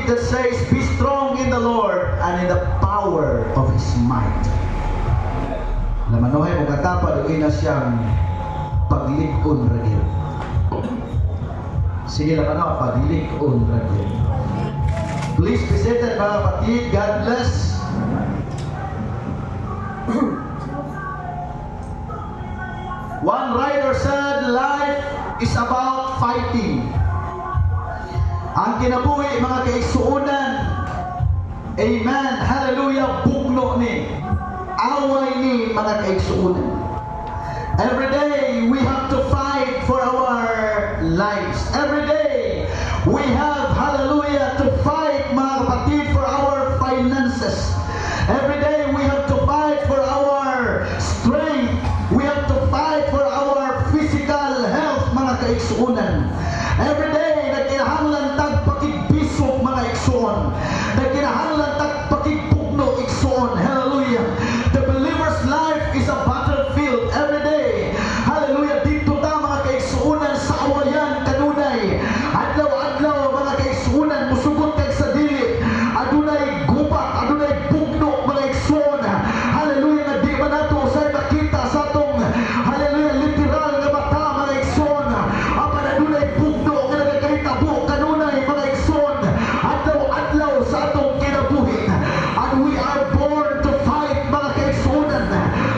David that says, "Be strong in the Lord and in the power of His might." Lamanohay mo katapad, okay na siyang paglikon ragil. Sige lang paglikon ragil. Please be seated mga kapatid. God bless. One writer said, life is about fighting. Ang kinabuhi mga kaigsuonan, amen, hallelujah, bugno ni, away ni mga kaigsuonan. Every day we have to fight for our lives. Every day we have, hallelujah, to fight mga kapatid for our finances. Every day we have to fight for our strength. We have to fight for our physical health mga kaigsuonan. Every day nagkinahanglan tag pakigbisog mga igsuon. Nagkinahanglan tag pakigbugno igsuon. Hallelujah. The believer's life is a battlefield every day. Hallelujah. Dito ta mga kaigsuonan sa awayan kanunay. Adlaw-adlaw mga kaigsuonan musugot kag sa dili. Adunay gubat, adunay bugno mga igsuon. Hallelujah nga di man nato usay makita sa atong hallelujah literal nga mata mga igsoon. Apan adunay bugno nga nagakahitabo kanunay mga igsoon. Adlaw-adlaw sa atong kinabuhi. And we are born to fight mga kaigsuonan.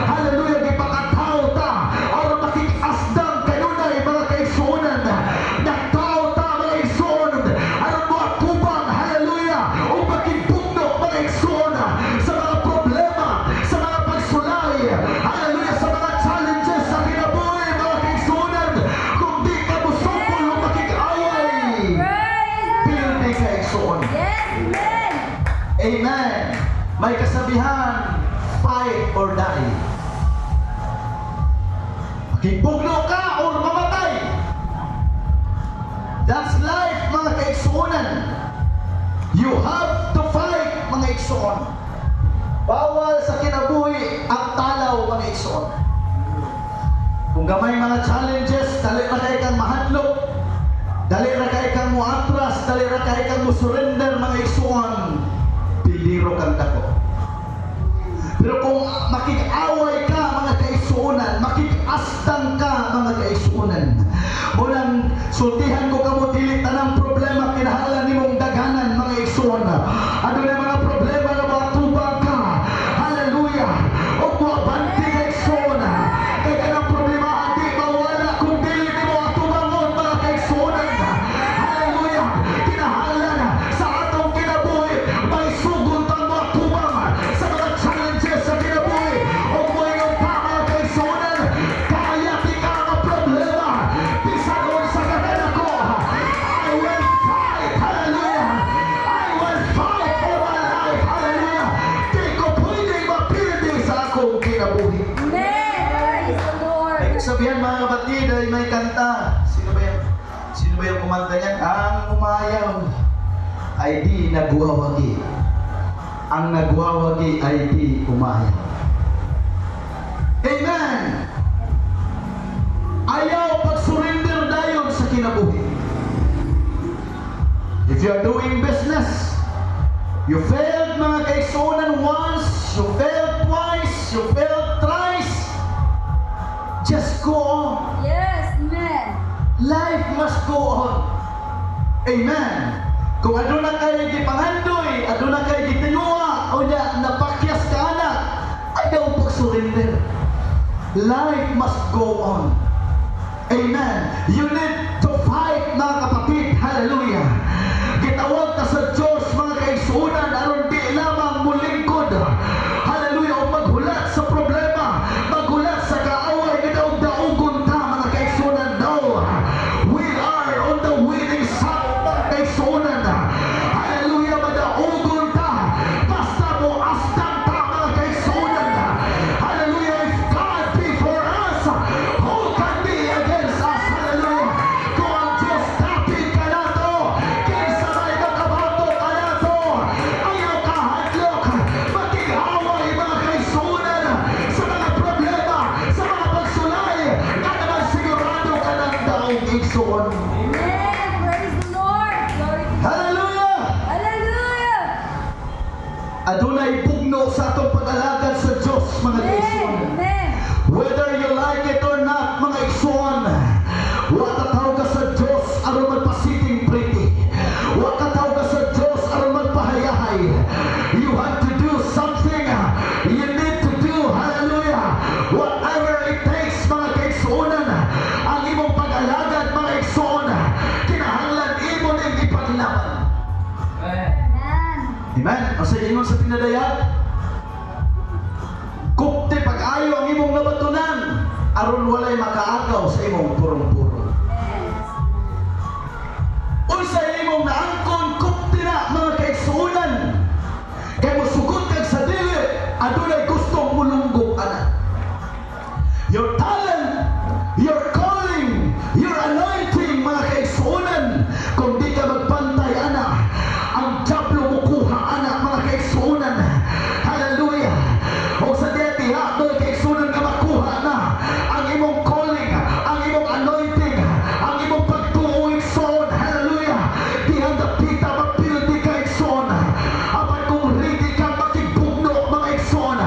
Hallelujah gipakataw ta aron makikasdang kanunay mga kaigsuonan. Nagtaw ta mga igsoon aron moatubang hallelujah o makibugno mga igsoon sa mga problema, sa mga pagsulay, hallelujah, sa mga challenges sa kinabuhi mga kaigsuonan. Kung di ka musukol o makikaway, pildi ka igsoon. Amen. May kasabihan, fight or die. Makibugno ka o mamatay. That's life mga kaigsuonan. You have to fight mga igsoon. Bawal sa kinabuhi ang talaw mga igsoon. Kung gamay mga challenges, dali ra kay kang mahadlok, dali ra kay kang muatras, dali ra kay kang musurrender mga igsoon, piliro kang dako. Pero kung makik-away ka mga kaigsuonan, makik-astang ka mga kaigsuonan, munang sultihan ko kamo dili tanang problema kinahanglan nimong daghanan mga igsoon. Adunay mga problema nga matubag ka. Hallelujah. O moabante ka igsoon. Kay kanang problema di mawala kung dili nimo atubangon mga kaigsuonan. Hallelujah. Kinahanglan sa atong kinabuhi may sugod ang matubang sa mga challenges sa kinabuhi. O moingon pa mga kaigsuonan, kaya di ka ang problema. Bisan sa kanan ako, I will fight. Hallelujah. I will fight for my life. Hallelujah. Di ko pwedeng mapildi sa akong kinabuhi. May kasabihan mga kapatid ay may kanta. Sino ba yung kumanta niyan? Ang umayaw ay di nagwawagi. Ang nagwawagi ay di umayaw. Amen. Ayaw pag-surrender dayon sa kinabuhi. If you are doing business, you failed mga kaigsuonan once, you failed twice, you failed thrice, just go on. Life must go on. Amen. Kung aduna kay gipangandoy, aduna kay gitinuwa, o nya napakyas ka anak, ayaw pag-surrender. Life must go on. Amen. You need to fight mga kapatid. Hallelujah. Gitawag ka sa Diyos mga kaigsuonan aron di lamang mulingkod. Hallelujah. O maghulat sa problema, maghulat sa kaaway, ginaog-daogon ta mga kaigsuonan. No. We are on the winning side mga kaigsuonan. Hallelujah. Madaogon ta. Basta mo astang ta mga kaigsuonan. Hallelujah. If God be for us, who can be against us? Hallelujah. Kung ang Diyos dati Amen? O sa ingon sa pinadayag, kupte pag-ayo ang imong nabatunan, aron walay makaagaw sa imong purong-purong. Unsa imong naangkon, kupte na mga kaigsuonan. Kay mosugot kag sa dili, adunay gustong mulunggog ana. Your talent, your calling, your anointing, mga kaigsuonan, kung di ka magpantay ana, ang diablo mo kuha ana, mga kaigsuonan. Hallelujah. O sa diya, mga kaigsuonan nga makuha na ang imong calling, ang imong anointing, ang imong pagtuo igsoon. Hallelujah. Dihan dapita magpildi ka igsoon. Apan kung ready kang makibugno, mga igsoon,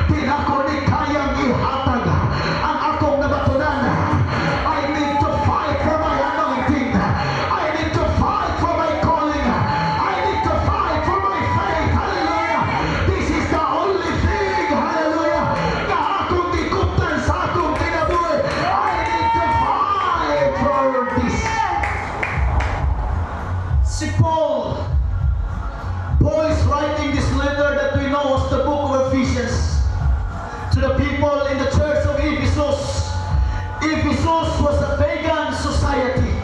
di na ko ni kayang ihatag ang akong nabatunan. I need to fight for my anointing. I need to fight for my calling. I need to fight for my faith. Hallelujah. This is the only thing, hallelujah, na akong gikutan sa akong kinabuhi. I need to fight for this. Si Paul is writing this letter that we know as the book of Ephesians to the people in the church of Ephesus. Ephesus was a pagan society.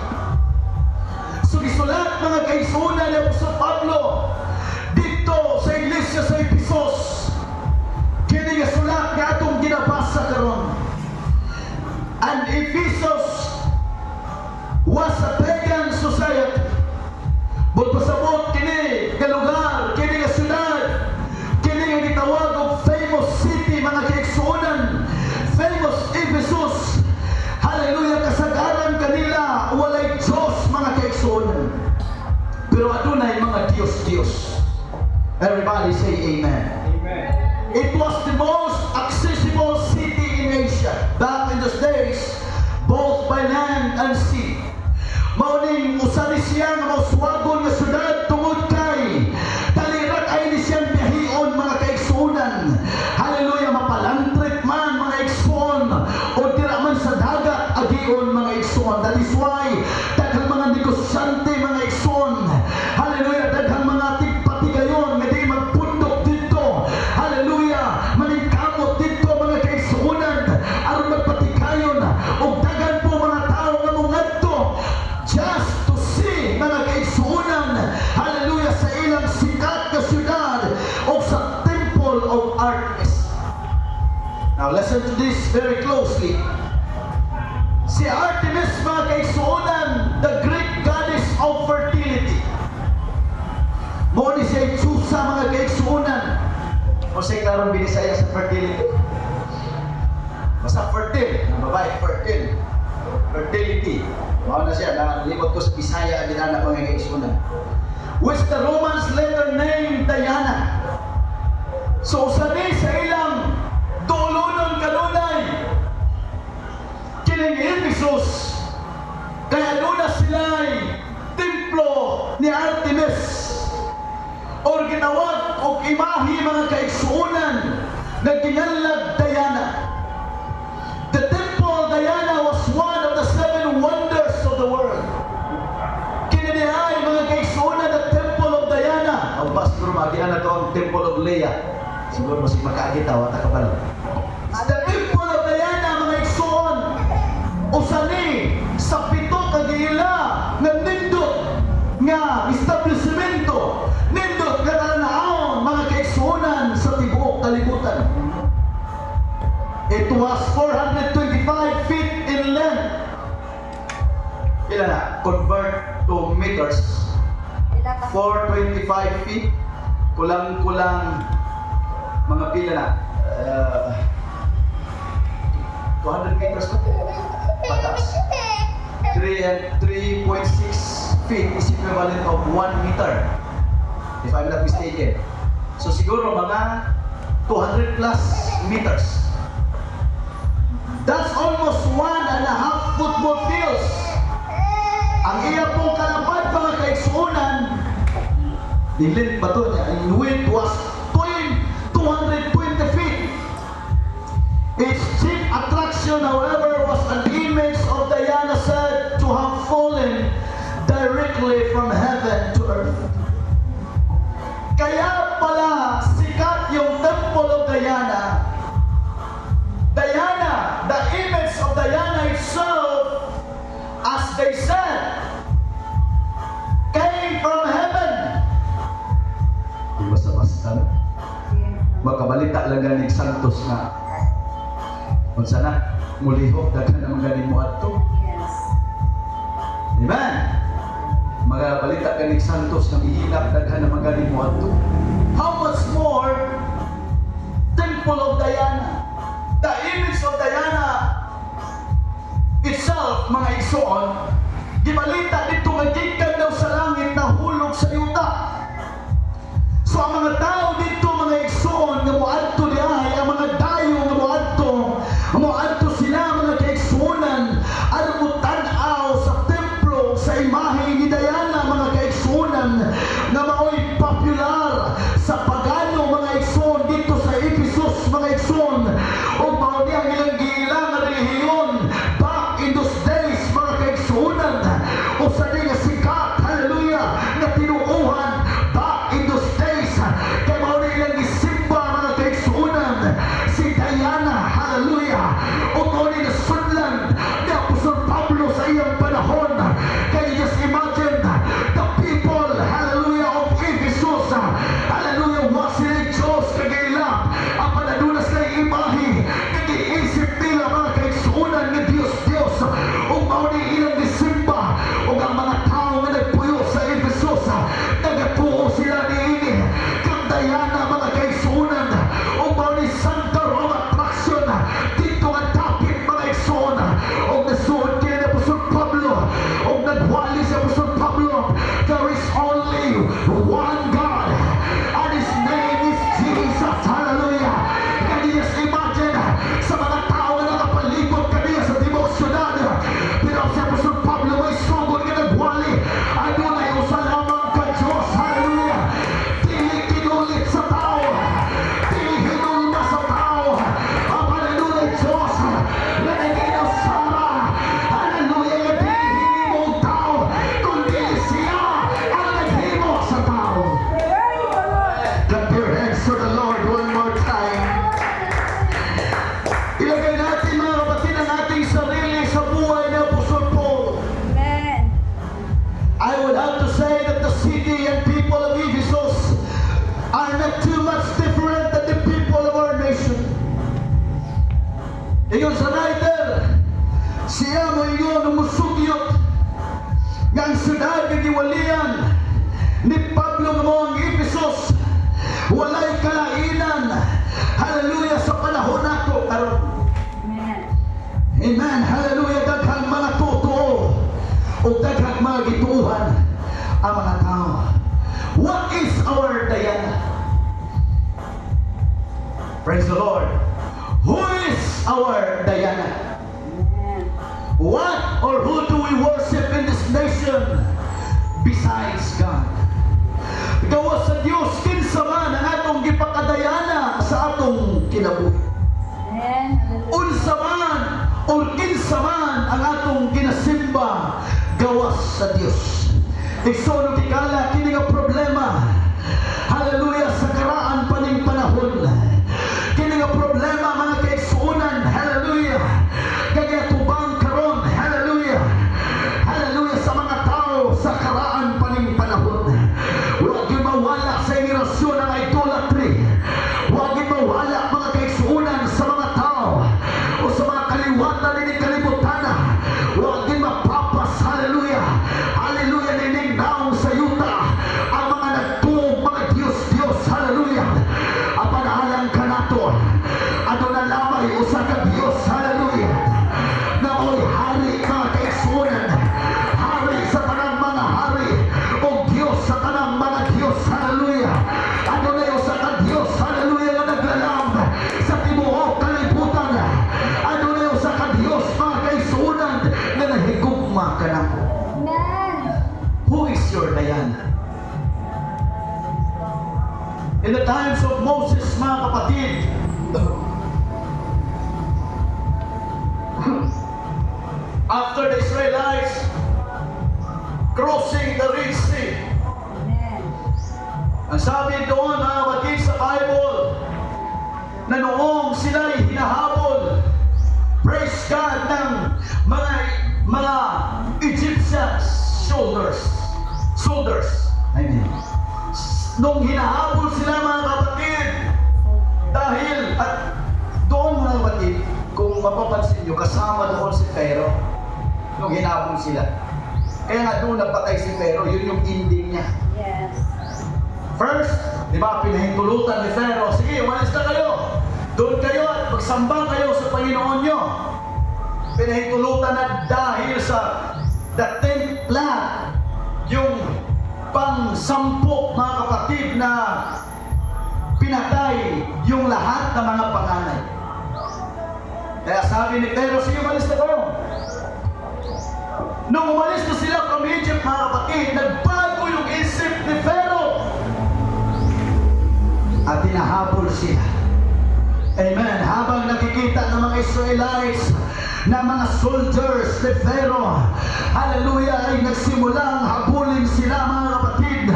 So gisulat mga kaigsuonan ni Apostol Pablo dito sa iglesia sa Ephesus. Kini nga sulat nga atong ginabasa karon. And Ephesus was a pagan society. But pasabot kini nga lugar, kini nga syudad, kini nga gitawag og famous city, mga kaigsuonan, famous Ephesus. Hallelujah, kasagaran kanila walay Diyos, mga kaigsuonan. Pero adunay mga Diyos. Everybody say amen. Amen. It was the most accessible city in Asia back in those days, both by land and sea. Mauning usa ni siya nga mauswagon nga syudad tungod kay dalirat ay ni siyang biyahion, mga kaigsuonan. Hallelujah, mapalantrit man, mga igsoon, o dira man sa dagat agion, mga igsoon. That is why daghang mga negosyante, mga igsoon, hallelujah, daghang mga tigpatigayon nga di magpundok dito, hallelujah, maningkamot dito, mga kaigsuonan, aron magpatigayon, o daghan po mga tao nga mungadto just to see, mga kaigsuonan, hallelujah, sa ilang sikat na syudad o sa Temple of Artemis. Now listen to this very closely. Si Artemis, mga kaigsuonan, the Greek goddess of fertility. Mo ni siya itsusa, mga kaigsuonan. O siya klarong binisaya sa fertility. Basta fertile, ang babae, fertile. Fertility. Mao na siya, nalimot ko sa Bisaya, ginana mga kaigsuonan. Which the Romans later named Diana. So sabi sa ilang dulunon kanunay, kining Ephesus, kaya doon na sila'y templo ni Artemis, o ginawag o imahi, mga kaigsuonan, na ginallag Diana. The temple of Diana was one of the 7 wonders of the world. Kininihay, mga kaigsuonan, the temple of Diana. Ang pastor, magihan na ito ang temple of Leah. Siguro mas makakita, wata ka pala. The temple of Diana, mga igsoon, usani sa 7 kagila nga nindot nga establishmento, nindot nga talanaon, mga kaigsuonan, sa tibuok kalibutan. It was 425 feet in length. Ilan na? Convert to meters. 425 feet. Kulang-kulang mga pila na. 200 meters pa. Patas. 3.6 feet is equivalent of 1 meter. If I'm not mistaken. So siguro mga 200 plus meters. That's almost 1.5 football fields. Ang iya pong kalapad, mga kaigsuonan, dilint ba ito niya? In width was 220 feet. Its chief attraction, however, was an image of Diana said to have fallen directly from heaven to earth. Kaya pala sikat yung Temple of Diana. Diana, the image of Diana itself, as they said, came from heaven. Di basta-basta na. Makabalita lang ganing Santos nga. Kung sana, mulihok, daghan naman ganing mo ato. Yes. Amen? Magabalita ganing Santos nga ihilak, daghan naman ganing mo ato. How much more, Temple of Diana? The image of Diana itself, mga igsoon, gibalita dito magikan daw sa langit na hulog sa yuta. So ang mga tao dito, mga igsoon, nga moadto diay, ang mga dayo nga moadto sila, mga kaigsuonan, aron mo tan-aw sa templo, sa imahe ni Diana, mga kaigsuonan, na mao'y popular sa pagano, mga igsoon, dito sa Ephesus, mga igsoon, o mao di ang ilang giilang nga relihiyon back in those days, mga kaigsuonan, o sa di nga sikat, hallelujah, na tinuuhan back in those days, kay mao di ilang gisimba, mga kaigsuonan, si Diana, hallelujah, o mao di nasudlan ni Apostol Pablo sa iyang panahon. Can you just imagine the people, hallelujah, of Ephesus, hallelujah, wa sila Diyos kagailang, ang panadulas kay imahe, nag-iisip nila, mga kaigsuonan, nga Diyos, o mao di ilang gisimba, o ang mga tao nga nagpuyo sa Ephesus, nagatuo sila niini kang Diana, mga kaigsuonan, o mao di center of attraction dito nga dapit, mga igsoon, o nasuod kay ni Apostol Pablo, o nagwali si Apostol Pablo, there is only one God, and His name is Jesus, hallelujah. Can you just imagine sa mga tao na nakapalibot kaniya sa tibok syudad, pero si Apostol Pablo may sugod nga nagwali, adunay usa lamang ka Diyos, hallelujah. Dili kinulit sa tao, dili hinulma sa tao, ang pananunay Diyos na naginaw sama, hallelujah, nga dili hinimong tao, kundi siya ang naghimo sa tao. Clap your hands for the Lord one more time. Ilagay natin, mga kapatid, ang ating sarili sa buhay ni Apostol Paul. Amen. I would have to say that the city and people of Ephesus are not too much different than the people of our nation. Iyon sa writer, siya mo iyon umusugyot nga ang syudad nga giwalian ni Pablo nga mo ang Ephesus, walay kalainan, hallelujah, sa panahon nato karon. Amen. Amen. Hallelujah. Daghang mga totoo o daghang mga gituuhan ang mga tao. What is our Diana? Praise the Lord. Who is our Diana? Amen. What or who do we worship in this nation besides God? Gawa sa Dios kinsa man ang atong gipakadayana sa atong kinabuhi. Amen. Hallelujah. Unsa man o kinsa man ang atong ginasimba gawas sa Dios. Igsoon tikala kini nga problema, hallelujah, sa karaan paning panahon, kini nga problema, mga kaigsuonan, hallelujah, kaya tubang karon, hallelujah, hallelujah, sa mga tao sa karaan paning panahon. Huwag yung mawala sa henerasyon ng idolatry, huwag yung mawala, mga kaigsuonan, sa mga tao o sa mga kaliwatan ni kalibutan, huwag yung mapapas, hallelujah, hallelujah, nining naong sa yuta ang mga nagtuong mga Diyos, hallelujah. Ang panahalang ka nato, ano na lamay usa ka Diyos, hallelujah, na mo'y hari, mga kaigsuonan, hari sa tanang mga hari, o Diyos sa tanang mga Diyos, hallelujah. Ano na usa ka Diyos, hallelujah, na naglalam sa tibuok kalibutan, ano na usa ka Diyos, mga kaigsuonan, na nahigugma ka na. Amen. Who is your Diana? In the times of Moses, mga kapatid, after the Israelites crossing the Red Sea, Amen. Ang sabi doon mga kapatid sa Bible, na noong sila'y hinahabol, praise God, ng mga Egyptian soldiers. Amen. Nung hinahabol sila mga kapatid, dahil, at doon mga kapatid, kung mapapansin nyo, kasama doon si Pharaoh, nung hinahabol sila. Kaya nga doon napatay si Pharaoh, yun yung ending niya. Yes. First, di ba, pinahintulutan ni Pharaoh, sige, umalis na kayo. Doon kayo at magsamba kayo sa Panginoon nyo. Pinahintulutan na dahil sa the 10th plague, yung pang-sampu mga kapatid na pinatay yung lahat ng mga panganay. Kaya sabi ni Pharaoh, sige, umalis na kayo. Nung umalis na sila from Egypt mga kapatid, nagbago yung isip ni Pharaoh. At hinahabol sila. Amen. Habang nakikita ng mga Israelites na mga soldiers ni Pharaoh, hallelujah, ay nagsimulang habulin sila mga kapatid.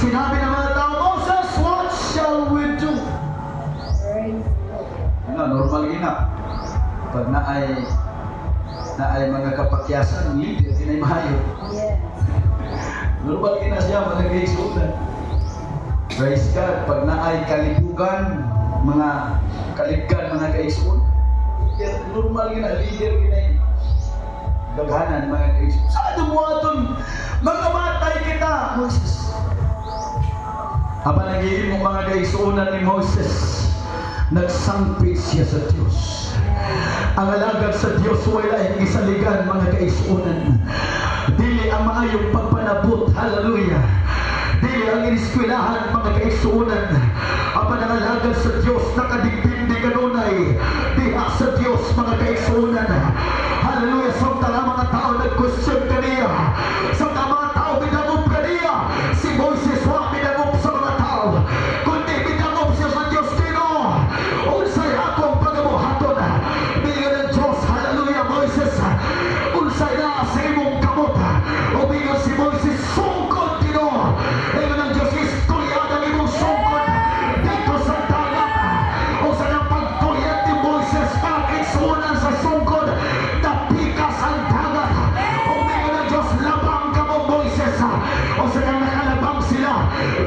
Sinabi ng mga tao, Moses, what shall we do? Praise the Lord. Normal ina. Pag na ay mga kapakyasan, leader, inay mahayo. Yes. Normal ina siya, mga kaisunan. Praise God, pag na ay kalibugan, mga kaligkan, mga kaisunan. Normal ina, leader, inay gaghanan, mga kaisunan. Saan mo aton? Magamatay kita, Moses. Aba nag-iim mo mga kaisunan ni Moses, nagsangpit siya sa Diyos. Ang alagad sa Diyos wala yung isaligan mga kaisunan. Dili ang maayong pagpanabot, hallelujah. Dili ang iniskwelahan mga kaisunan. Ang panangalagad sa Diyos nakadipindi kanunay. Diha sa Diyos mga kaisunan. Hallelujah. Samtala mga tao nag-question kaniya. Samtala mga tao binangob kaniya. Si Moses wa binangob sa mga tao, kundi binangob siya sa Diyos. Unsay akong pagabuhaton bigon ng Diyos, hallelujah. Moses, unsay na sa imong kamot o bigon si Moses, sungkod Ginoo. Bigon ng Diyos, istorya ng imong sungkod dito sa dagat. O sa nang pagtuyat ni Moses, pag-iksunan sa sungkod, napikas ang dagat. O bigon ng Diyos, labang ka mo Moses. O sa nang nakalabang sila,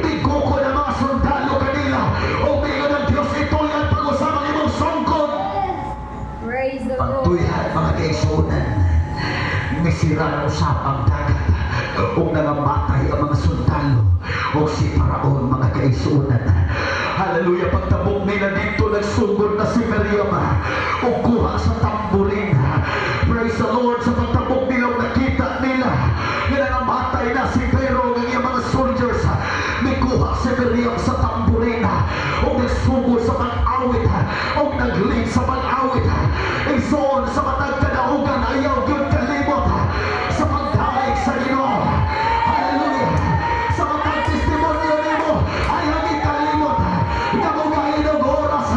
biguko ng mga sundalo kanila. O bigon ng Diyos, ituyat pag-usamang imong sungkod. Praise the Lord. Pagtuyat mga kaisunan, may sira na usapang dagat o nangamatay ang mga sundalo o si Paraon mga kaisunan. Hallelujah. Pagtabok nila dito, nagsugod na si Miriam o kuha sa tamburin. Praise the Lord. Sa pagtabok nila, nakita nila na nangamatay na si Pharaoh ng iyang mga soldiers. May kuha si Miriam sa tamburin o nagsugod sa pag-awit o nagling sa pag-awit. Isoon sa matag kadaugan, ayaw yun kalimot sa pagdaig sa Ginoo. Hallelujah. Sa matag testimonyo nimo, ayaw yun kalimot. Kamugayin ng oras,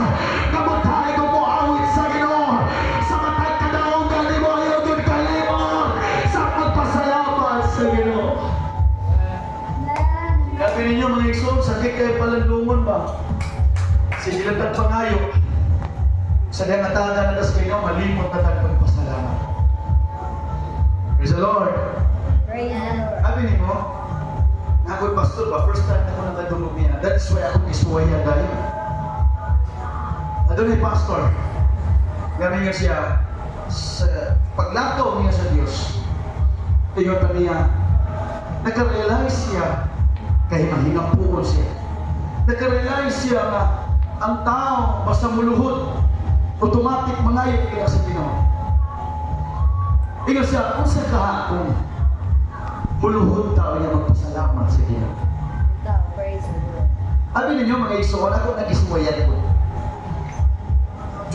kamutay ko mo awit sa Ginoo. Sa matag kadaugan nimo, ayaw yun kalimot sa pagpasalamat sa Ginoo. Sabi ninyo mga igsoon, sakit kayo palandungon ba? Sige lang pangayo. Sa dangataga na das kayo, malimot na pagpasalamat. Praise the Lord. Praise the Lord. Sabi ni mo, ako'y pastor ba? First time ako nakadulog niya. That's why ako isuwaya dahil. Adunay pastor. Gami nga siya, sa paglakaw niya sa Diyos, tingnan pa niya, nagka-realize siya, kahit mahinapuon siya. Nagka-realize siya na ang tao, basta muluhod, automatic mangayot kaya sa Ginoo. Ikaw siya, kung sa kahapon, muluhod tao niya magpasalamat sa Ginoo. Praise the Lord. Sabi ninyo mga isuon, ako nag-isuwayan ko.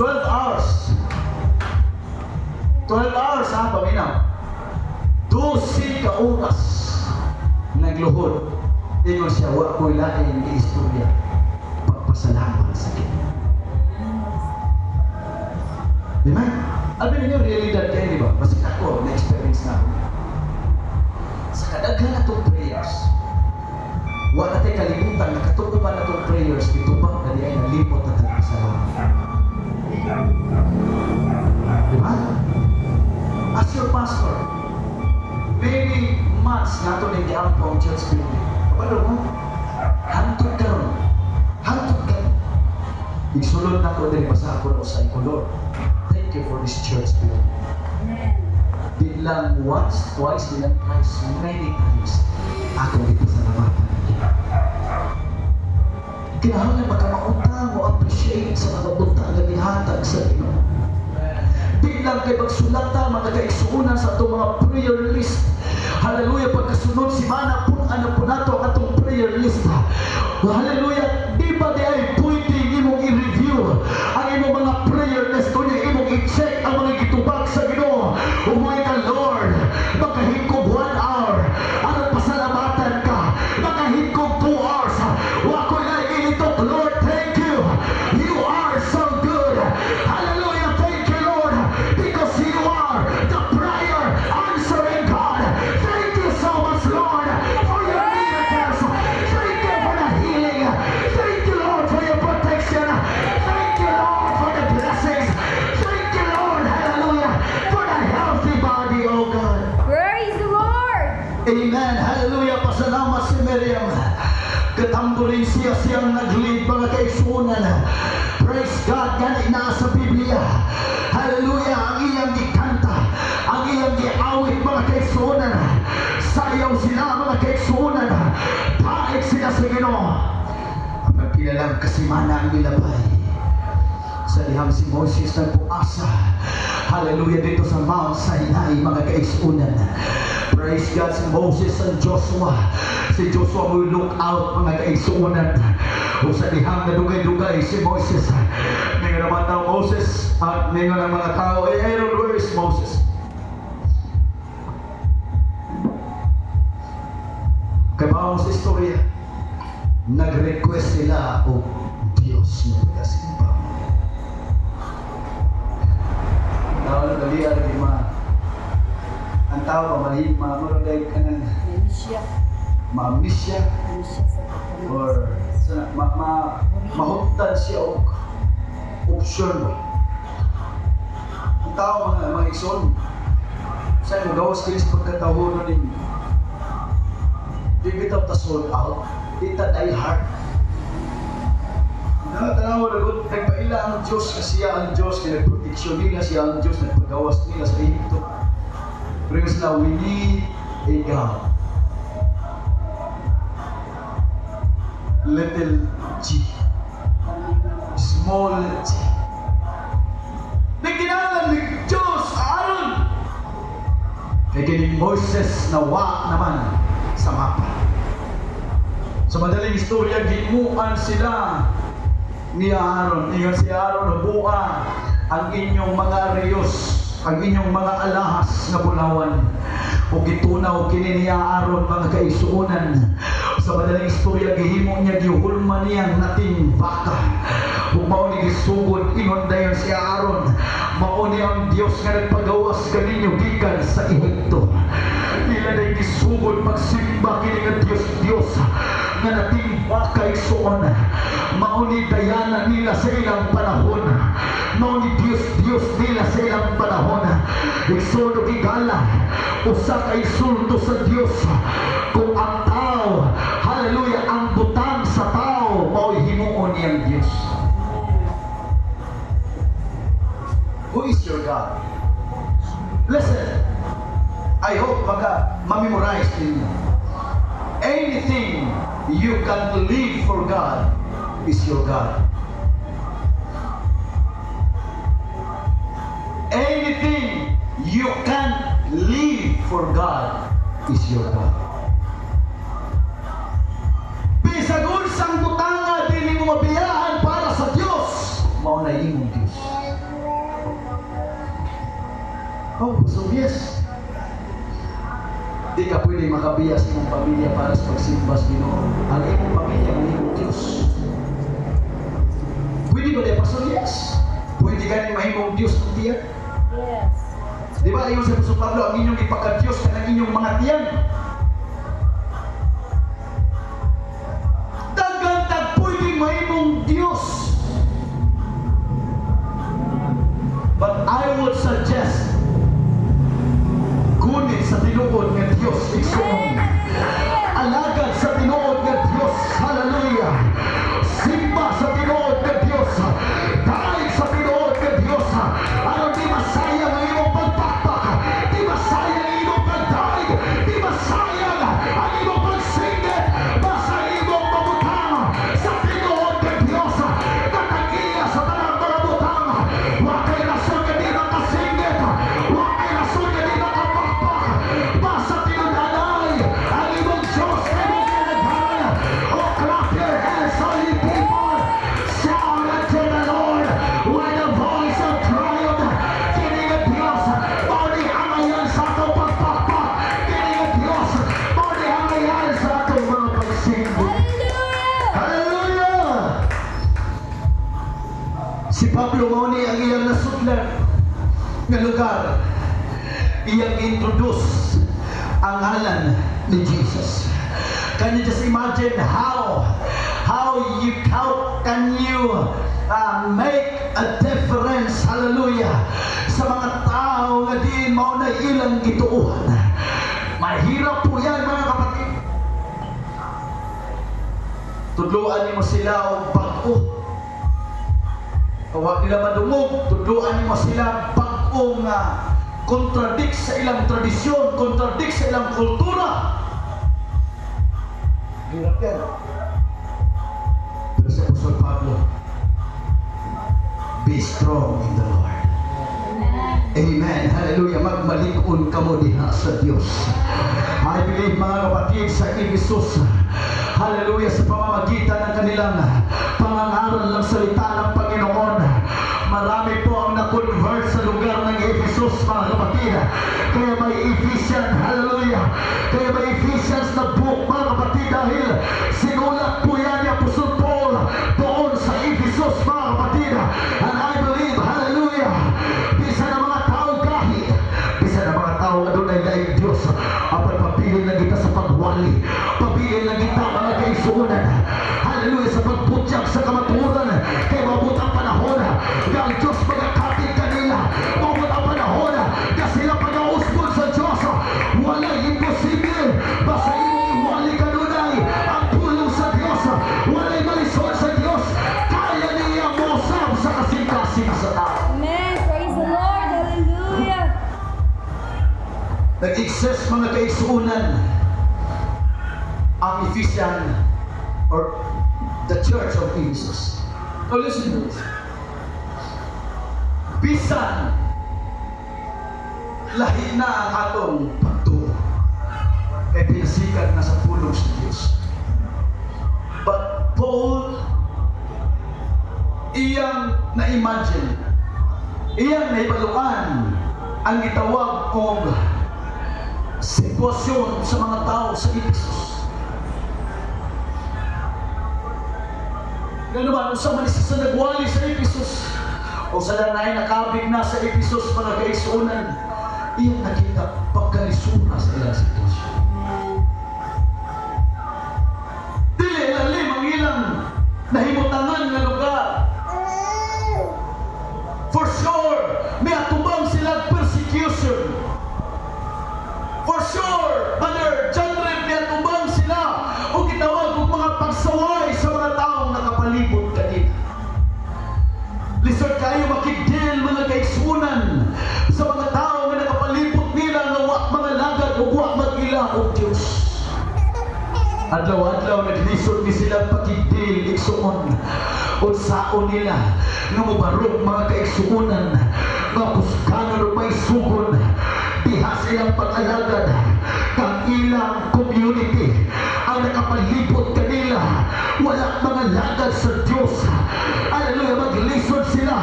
12 hours. 12 hours ha, paminaw. 12 ka oras nagluhod. Ingon siya, wa ko'y lahi yung istorya. Pagpasalamat sa Ginoo. Di ba? Sabi ninyo, realidad kayo, di ba? Kasi ako, na-experience na ako. Sa kadaghan na itong prayers, wa natin kalimutan butang nakatuko ba na itong prayers gitubag na di ay nalipot na tayo sa langit. Diba? As your pastor, many months na ito nag-iampo ang church building. Kapalo mo? Hantod ka ron. Hantod ka. Igsulod na ko din basa ako sa Lord. Thank you for this church building. Amen. Di lang once, twice, di lang twice, many times. Ako dito sa namatan. Kinahanglan magkamaunta mo appreciate sa mga bunta na gihatag sa Ginoo. Di lang kay magsulata, mga kaigsuunan sa itong mga prayer list. Hallelujah, pagkasunod si Mana po, ano po nato ang atong prayer list. Hallelujah, di ba di ay pwede imong i-review ang imong mga prayer list, kunya imong i-check ang mga gitubag sa Ginoo. Umuwi ka, Lord, makahigkob 1 hour, ang pasalamatan ka, makahigkob 2 hours, wako na initok, Lord, thank you, you are so good. Hallelujah, thank you, Lord, because you are the prayer answering God. Thank you so much, Lord, for your miracles. Thank you for the healing. Thank you, Lord, for your protection. Thank you, Lord, for the blessings. Thank you, Lord, hallelujah, for the healthy body, oh God. Praise the Lord. Amen. Hallelujah. Pasalamat si Miriam. Katamburin siya siyang nag-lead mga kaigsuunan. Praise God. Gani na sa Biblia. Hallelujah. Ang iyang gikanta, ang iyang giawit mga kaigsuunan. Sayaw sila mga kaigsuunan. Paig sila sa Ginoo. Ang nagkilalang kasimana ang nilabay. Sa dihang si Moses nagpuasa. Hallelujah, dito sa Mount Sinai mga kaigsuunan. Praise God, si Moses and Joshua. Si Joshua will look out mga kaigsuunan. O sa dihang nadugay-dugay si Moses. Ngayon naman daw Moses at ngayon ang mga tao, Aaron, where is Moses? Kaya mga sa istorya, nag-request sila o Diyos na pagkasimba. Tao na dalian, di ma. Ang tao pamahig, mamuragay ka ng Manisya. ma-amnesia Manisya sa pagkamas. or mahuntan siya o option. Ang tao mga ikson, sa'yo mo gawas kilis pagkatahunan ninyo. Di bitaw ta sold out, ita die hard. Tanaw na gud nagpaila ang Diyos kasi siya ang Diyos, kaya nagproteksyon nila siya ang Diyos, nagpagawas nila sa Egypto. Pero sila, we need a God. Little G. Small G. Nagkinalan ni Diyos, Aaron. Kaya kining Moses na wa naman sa mapa. Sa madaling istorya, gimuan sila ni Aaron. Ingon si Aaron, hubuan ang inyong mga reyos, ang inyong mga alahas na bulawan. O gitunaw kini ni Aaron mga kaisuunan. Sa madaling istorya, gihimo niya gihulma niyang nating baka. Kung mao ni gisugod, ingon dayon si Aaron, mao ni ang Dios nga nagpagawas kaninyo gikan sa Ehipto. Ila na gisugod pagsimba kini nga Dios nga nating baka isuon. Mao ni dayana nila sa ilang panahon. Mao ni Dios nila sa ilang panahon. Igsono gigala usa ka insulto sa Dios kung ang tao, hallelujah, ang butang sa tao mao himuon niyang Dios. Who is your God? Listen, I hope ma-memorize ninyo. Anything you can live for God is your God. Anything you can live for God is your God. Bisagol sang butanga dili mo mabiyaan para sa Dios, mao na imong Dios. Oh, so yes. Di ka pwede makabiya sa imong pamilya para sa pagsimba sa Ginoo. Ang imong pamilya ang imong Dios. Pwede ba di pastor? Yes. Pwede ka ni mahimong Dios ng tiyan. Yes. Di ba ayon sa Apostol Pablo, ang inyong ipagka-Diyos ka ng inyong mga tiyan. Si Pablo mao ni ang iyang nasudlan nga lugar. Iyang introduce ang ngalan ni Jesus. Can you just imagine how can you make a difference, hallelujah, sa mga tao nga di mao na ilang gituuhan. Mahirap po yan, mga kapatid. Tudluan nimo sila og bag-o. Huwag nila madungog. Tudluan nimo sila bag-o nga contradict sa ilang tradisyon, contradict sa ilang kultura. Hirap yan. Pero sa Apostol Pablo, be strong in the Lord. Amen. Hallelujah. Magmalikon ka mo diha sa Diyos. I believe, mga kapatid, sa Efesos, hallelujah, sa pamamagitan ng kanilang pangangaral ng salita ng Panginoon, marami po ang na-convert sa lugar ng Efesos, mga kapatid. Kaya may Ephesians, hallelujah, kaya may Ephesians na book, mga kapatid, dahil sinulat po yan ni Apostol Paul doon sa Efesos, mga kapatid. And I believe, hallelujah, bisa na mga tao kahit, bisa na mga tao adunay daig Diyos, apay pabilin na kita sa pagwali, pabilin na kita mga kaisunan, hallelujah, sa pagputyag sa kamaturan, kaya mabut ang panahon na ang Diyos magkakapit kanila, mabut ang panahon na sila pag-ausbon sa Diyos, walay imposible, basta iwali kanunay ang tulong sa Diyos, walay malisod sa Diyos, kaya niya mosam sa kasing-kasing sa tao. Amen. Praise the Lord. Hallelujah. Nag-exist mga kaisunan ang Ephesian or the Church of Ephesus. Now listen to this. Bisan lahi na ang atong pagtuo kay pinasikat na sa pulong sa Diyos. But Paul iyang na-imagine, iyang naibaluan ang gitawag kong sitwasyon sa mga tao sa Ephesus. Ganun ba? Sa manisip sa nagwali sa Ephesus o sa lanay nakabig na sa Ephesus, mga kaisunan, iyang nakita pagkalisura sa ilang sitwasyon. Dili lalim ang ilang nahimutangan nga lugar. For sure, may atubang silang persecution. For sure, under genre, may atubang sila o gitawag ng mga pagsaway sa mga taong nakapalibot kanina. Lisod kayo makigdil, mga kaigsunan, sa mga tao na nakapalibot nila na wak mga lagad o wak mag-ila o Diyos. Adlaw-adlaw naglisod ni silang pakigdil, igsuon, o saon nila nga mubarog mga kaigsuunan, nga kusganon o may sugon, diha silang pag-alagad kang ilang community ang nakapalibot kanila, wala mga lagad sa Diyos. Hallelujah, maglisod sila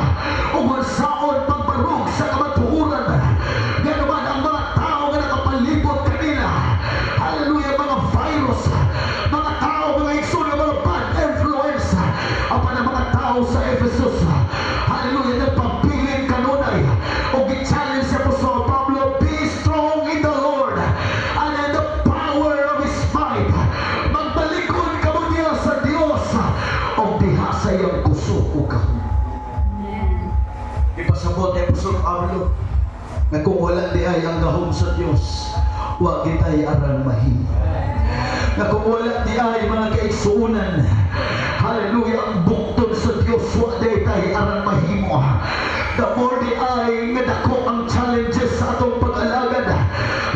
o magsaon pagbarog sa kamatuuran. Ganoon ang mga tao na nakapalibot kanila, hallelujah, mga virus, mga tao, mga igsoon, mga bad influence, ang mga tao sa Ephesus, hallelujah, nagpabiling kanunay o gi-challenge sa Apostol Pablo, be strong in the Lord and in the power of His might. Magbalikod ka mo niya sa Diyos o diha sa iyang kusok o kahon. Ipasabot ni Apostol Pablo na kung wala di ay ang gahom sa Diyos, huwag kita'y aral mahimo. Na kung wala di ay mga kaigsuunan, hallelujah, ang buktod sa Diyos, huwag di tayo aral mahimo. The more di ay nadako ang challenges sa atong pag-alagad,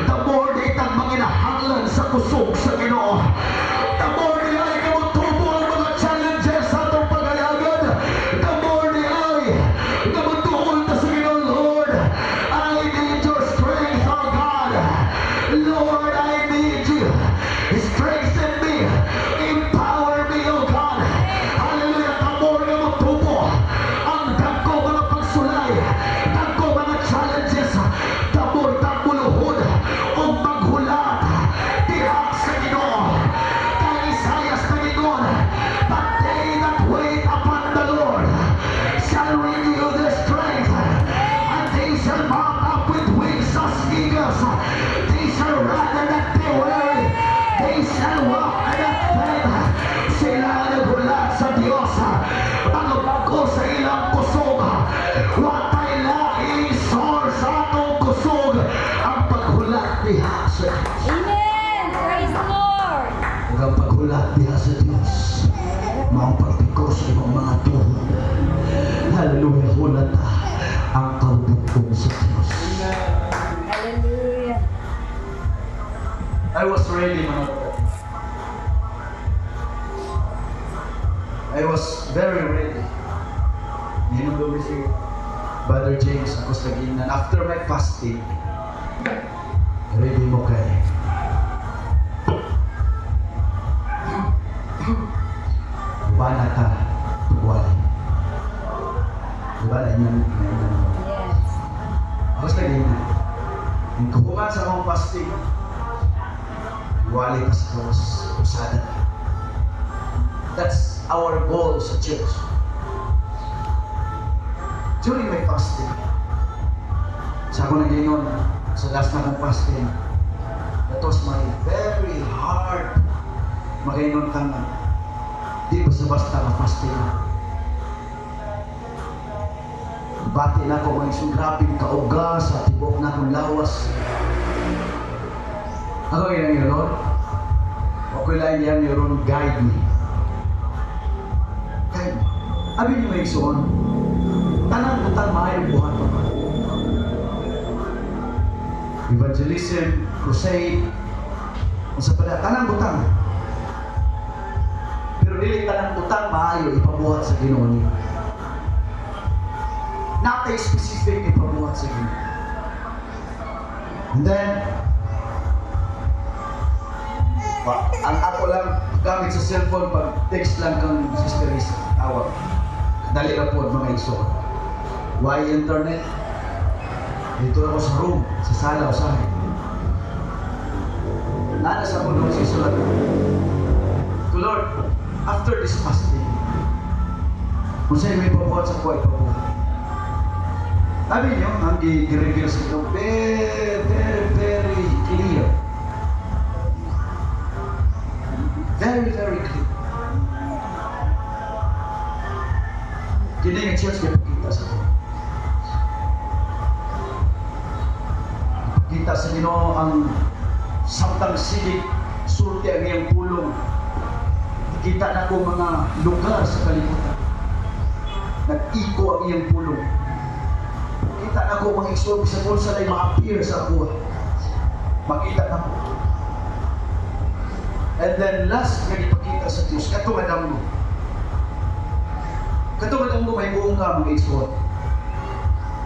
the more di itang manginahanglan sa kusog sa Ginoo. The more di ay kamutubo ang mga challenges sa atong pag-alagad, the more di ay kamutuon na sa Ginoo. Lord, I need your strength, oh God. Lord, I need you. Strengthen me. Empower me, oh God. Hallelujah. Tamor nga mutubo ang dagko mga pagsulay, dagko mga challenges, tamor tagmuluhod o maghulat tihak sa Ginoo. Kay Isaias na Ginoo, but they that wait upon the Lord shall renew Pagko sa ilang kusog, watay lahi source atong kusog ang paghulat diha sa Diyos. Amen. Praise the Lord. Ang paghulat diha sa Diyos, maong pagpiko sa ibang mga tuhod. Hallelujah, hulat ang kaubukong sa Diyos. Hallelujah. I was ready, mga kapatid. I was very ready. Ngayon doon si Brother James, ako sa ginan. After my fasting, ready mo kay. Bana ka, tuwalay. Diba na yan? Yes. Ako sa ginan. Yung kuhuman sa akong fasting, tuwalay ka sa Diyos, usada. That's our goal sa church. During my fasting, sa ako nag-inon, sa last na akong fasting, that was my very hard mag-inon kang di basta-basta na fasting. Bati na ako mga isang grabing kauga sa tibok na akong lawas. Ako yan yun, okay lang yan yun, guide me. Kaya, abi niyo may isuon, tanang utang maayong buhat pa. Evangelism, crusade, kung sa pada, tanang butang. Pero dili tanang butang maayo ipabuhat sa Ginoo niyo. Not a specific ipabuhat sa Ginoo. And then, ang ako lang gamit sa cellphone pag text lang kang Sister Risa, tawag. Dali na po mga iso. Why internet? Dito ako sa room, sa sala o sa akin. Nana sa puno si sulat. To Lord, after this fasting, kung sa'yo may pabuhat sa kuway, pabuhat. Sabi niyo, ang i-reveal sa ito, very, very, very clear. Very, very clear. Kini nga church kaya pakita sa Ginoo. Pakita sa Ginoo ang samtang silig, sulti ang iyang pulong. Kita na ko mga lugar sa kalibutan. Nag-iko ang iyang pulong. Kita na ko mga isulog sa bulsa na ma-appear sa buhay. Makita na ko. And then last na ipakita sa Diyos, katumadang mo. Katumadang mo may buong ka mga isuot.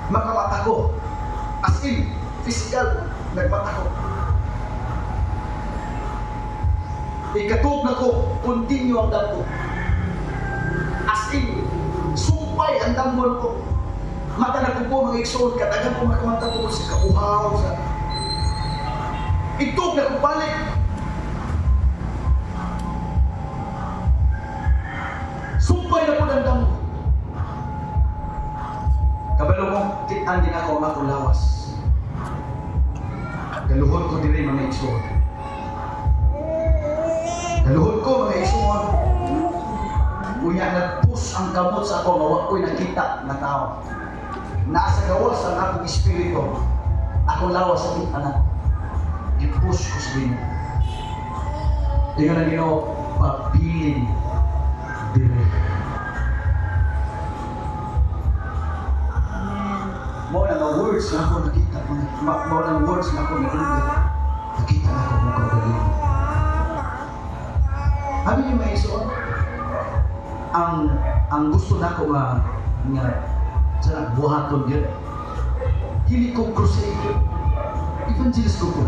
Makamata ko. As in, physical, nagmata ko. Ikatog na ko, continue ang damo. As in, sumpay ang damo ko. Mata na ko po mga isuot, katagan ko makamata ko sa kauhaw. Itog na ko balik. Sumpay na po ng damo. Kabalo kong kitaan din ako ang akong lawas. Galuhod ko din rin mga isuot. Galuhod ko mga isuot. Kuya nag-push ang kamot sa ako, mawag ko'y nakita na tao. Nasa gawas ang akong espiritu. Akong lawas sa kita na. I-push ko sa Ginoo. Tingnan na Ginoo, pagpiling dire. Mo na mga words na ako nakita. Mo na words na ako nakita. Nakita na ako mong kagaling. Sabi niyo may isuon, ang gusto na ako nga sa buhaton yun. Hindi ko crusade yun. Evangelist ko po.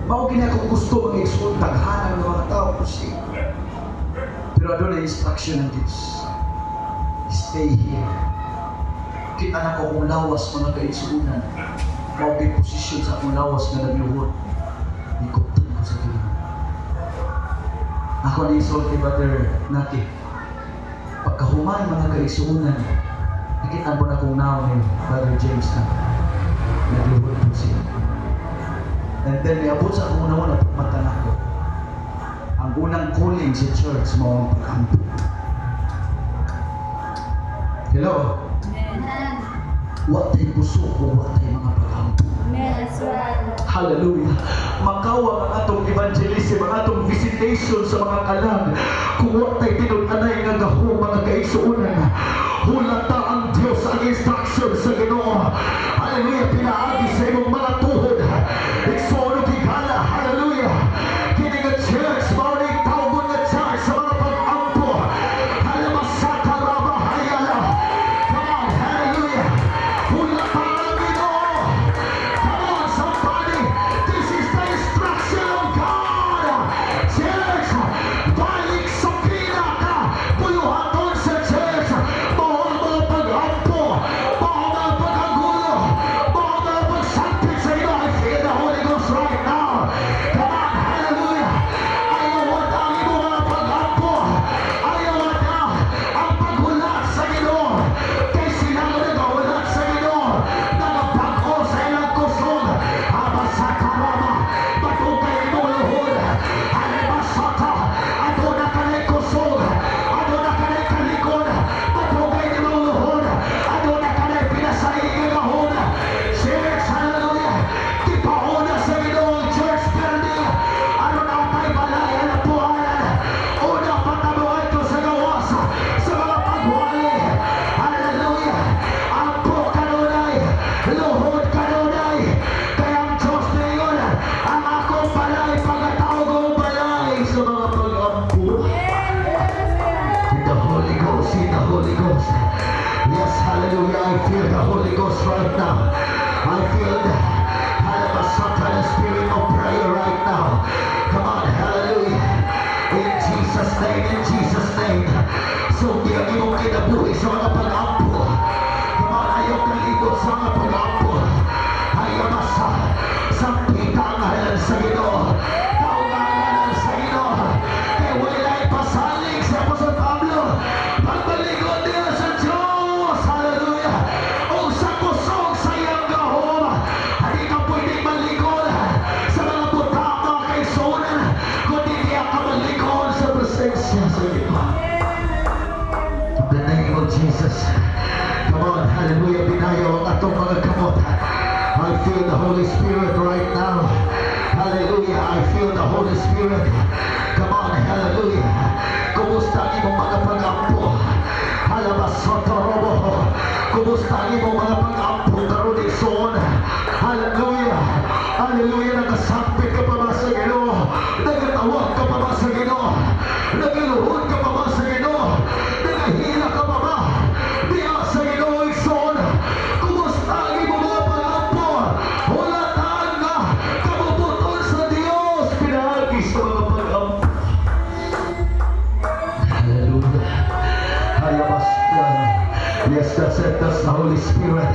Maugin ako gusto mga isuon, taghanan ng mga tao crusade. Pero doon ay instruction ng Diyos. Stay here. Kita na ko kung lawas mga kaisuunan. Maugin posisyon sa akong lawas na nagluhod. Ikutan ko sa Ginoo. Ako ni Isolti Brother Naki. Pagkahuman mga kaisuunan, nakita mo na kung now ni Brother James na nagluhod po siya. And then niabot sa akong una-una pagmata na ko. Ang unang calling sa church mo ang pag-ampo. Hello? Amen. Wa tay puso o wa tay mga pagampo. Amen. That's right. Hallelujah. Makawa ang atong evangelism, ang atong visitation sa mga kalag. Kung wa tay tinun-anay nga gaho mga kaigsuonan. Hulata ang Dios ang instruction sa Ginoo. Hallelujah. Pinaagi sa imong mga tuhod. Igsoon og higala. Hallelujah. Kini nga church, morning tawgon nga church sa mga pag-ampo. Halamasaka rabahayala. Come on, hallelujah. Hulata ang Ginoo. Come on, somebody. This is the instruction of God. Church, balik sa pinaka. Buyuhaton sa church. Mahal mga pag-ampo. Mahal mga pag-agulo. Mahal mga pag-sampit sa iyo. I feel the Holy Ghost right now. Come on, hallelujah. Ayaw wala ang imo mga pag-ampo. Ayaw wala ang paghulat sa Ginoo. Kay sila nga nagahulat sa Ginoo. Nagapag-o sa ilang kusog. Abasakarama. Matugay mo luhod. Alibasata. Ato na kanay kusog. Ato na kanay kalikod. Matugay mo luhod. Ato na kanay pinasaiging ahon. Church, hallelujah. Di pa una sa Ginoo ang church building. Ano na tayo balay na puhanan. Una patabuhan ko sa gawas. Sa mga pagwali. Hallelujah. Ampo kanunay. Luhod kanunay. Kaya ang Diyos na yun. Ang akong balay. Pagkatawag kong balay sa mga pag-ampo. In the Holy Ghost, in the Holy Ghost. Yes, hallelujah. I feel the Holy Ghost right now. I feel the the spirit of prayer right now. Come on, hallelujah. In Jesus' name, in Jesus' name. So, di ang iyong kinabuhi sa mga pag-ampo. Come on, ayaw kalibot sa mga pag-ampo. Ayaw masa sa pita ang halan sa Ginoo. Kaugangan sa Ginoo. Kaya wala'y pasalig sa Apostol Pablo. Pagbaligod niya sa Diyos. Hallelujah. O sa kusog sa iyang gahom. Hindi ka pwedeng maligod sa mga butang mga kaigsuonan. Kundi diya ka maligod sa presensya sa Ginoo. In the name of Jesus. Come on, hallelujah. Binayaw ang atong mga kamot. I feel the Holy Spirit right now. Hallelujah. I feel the Holy Spirit. Come on, hallelujah. Kumusta ang imong mga pag-ampo? Halabasotorobo. Kumusta ang imong mga pag-ampo? Karunigsoon. Hallelujah. Hallelujah. Nakasampit ka pa ba sa Ginoo? Nagatawag ka pa ba sa Ginoo? Nagiluhod ka pa ba sa Ginoo? Nagahila ka pa ba? Diya sa Ginoo igsoon. Kumusta ang imong mga pag-ampo? Hulatan nga. Kamubuton sa Dios. Pinahagi sa mga pag-ampo. Hallelujah. Hayabas. Yes, that's it. That's the Holy Spirit.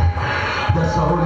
That's the Holy